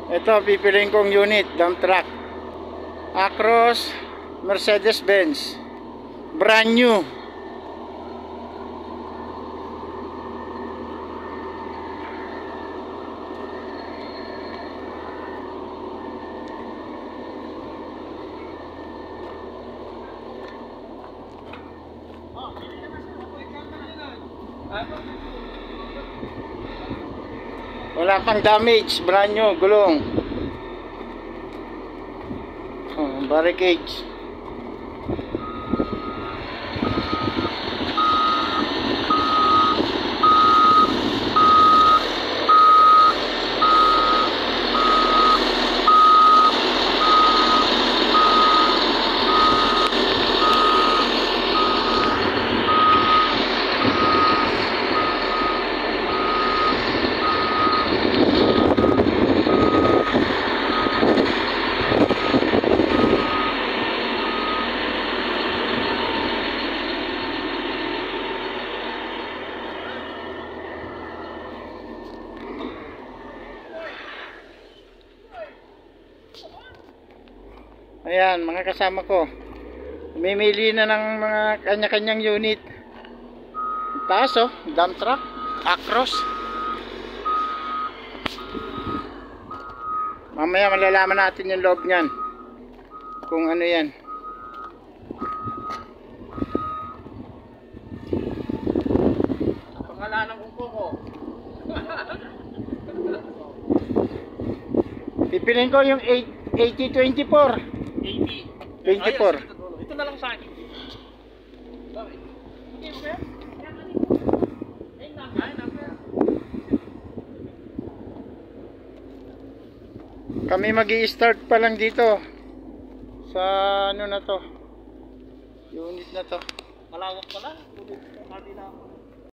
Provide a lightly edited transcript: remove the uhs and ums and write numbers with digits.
Ito, pipiliin kong unit, dump truck. Acros, Mercedes-Benz. Brand new. Wala pang damage, brand new, gulong. Barricades. Ayan, mga kasama ko, umimili na ng mga kanya-kanyang unit. Taas oh, dump truck, Acros. Mamaya malalaman natin yung loob niyan, kung ano yan. Pangalanan kong ko. Pipiliin ko yung 8024. 24. Ito na lang sa akin. Bakit? Okay, okay. Kami magi-start pa lang dito sa ano na to, unit na to. Malawak pala. Hindi na